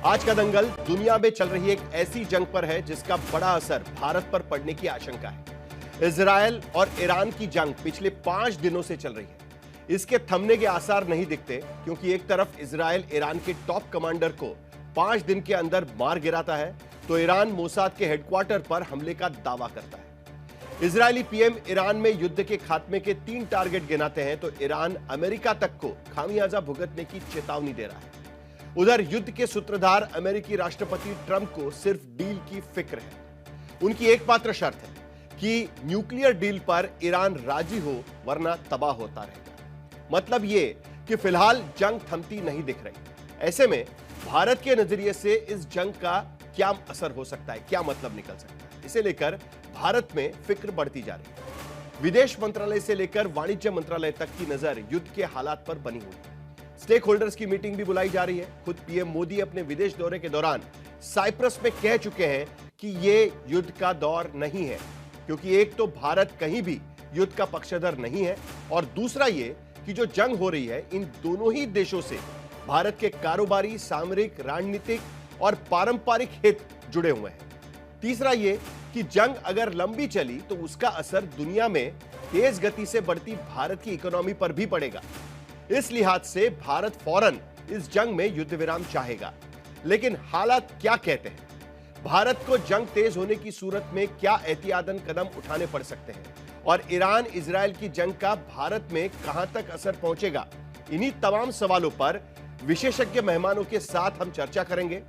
आज का दंगल दुनिया में चल रही एक ऐसी जंग पर है जिसका बड़ा असर भारत पर पड़ने की आशंका है। इजरायल और ईरान की जंग पिछले 5 दिनों से चल रही है। इसके थमने के आसार नहीं दिखते, क्योंकि एक तरफ इजरायल ईरान के टॉप कमांडर को 5 दिन के अंदर मार गिराता है, तो ईरान मोसाद के हेडक्वार्टर पर हमले का दावा करता है। इजरायली पीएम ईरान में युद्ध के खात्मे के 3 टारगेट गिनाते हैं, तो ईरान अमेरिका तक को खामियाजा भुगतने की चेतावनी दे रहा है। उधर युद्ध के सूत्रधार अमेरिकी राष्ट्रपति ट्रंप को सिर्फ डील की फिक्र है। उनकी एकमात्र शर्त है कि न्यूक्लियर डील पर ईरान राजी हो, वरना तबाह होता रहेगा। मतलब यह कि फिलहाल जंग थमती नहीं दिख रही। ऐसे में भारत के नजरिए से इस जंग का क्या असर हो सकता है, क्या मतलब निकल सकता है, इसे लेकर भारत में फिक्र बढ़ती जा रही है। विदेश मंत्रालय से लेकर वाणिज्य मंत्रालय तक की नजर युद्ध के हालात पर बनी हुई है। स्टेक होल्डर्स की मीटिंग भी बुलाई जा रही है। खुद पीएम मोदी अपने विदेश दौरे के दौरान साइप्रस में कह चुके हैं कि यह युद्ध का दौर नहीं है, क्योंकि एक तो भारत कहीं भी युद्ध का पक्षधर नहीं है, और दूसरा यह कि जो जंग हो रही है इन दोनों ही देशों से भारत के कारोबारी, सामरिक, रणनीतिक और पारंपरिक हित जुड़े हुए हैं। तीसरा यह कि जंग अगर लंबी चली तो उसका असर दुनिया में तेज गति से बढ़ती भारत की इकोनॉमी पर भी पड़ेगा। इस लिहाज से भारत फौरन इस जंग में युद्ध विराम चाहेगा। लेकिन हालात क्या कहते हैं? भारत को जंग तेज होने की सूरत में क्या एहतियातन कदम उठाने पड़ सकते हैं? और ईरान इजरायल की जंग का भारत में कहां तक असर पहुंचेगा? इन्हीं तमाम सवालों पर विशेषज्ञ मेहमानों के साथ हम चर्चा करेंगे।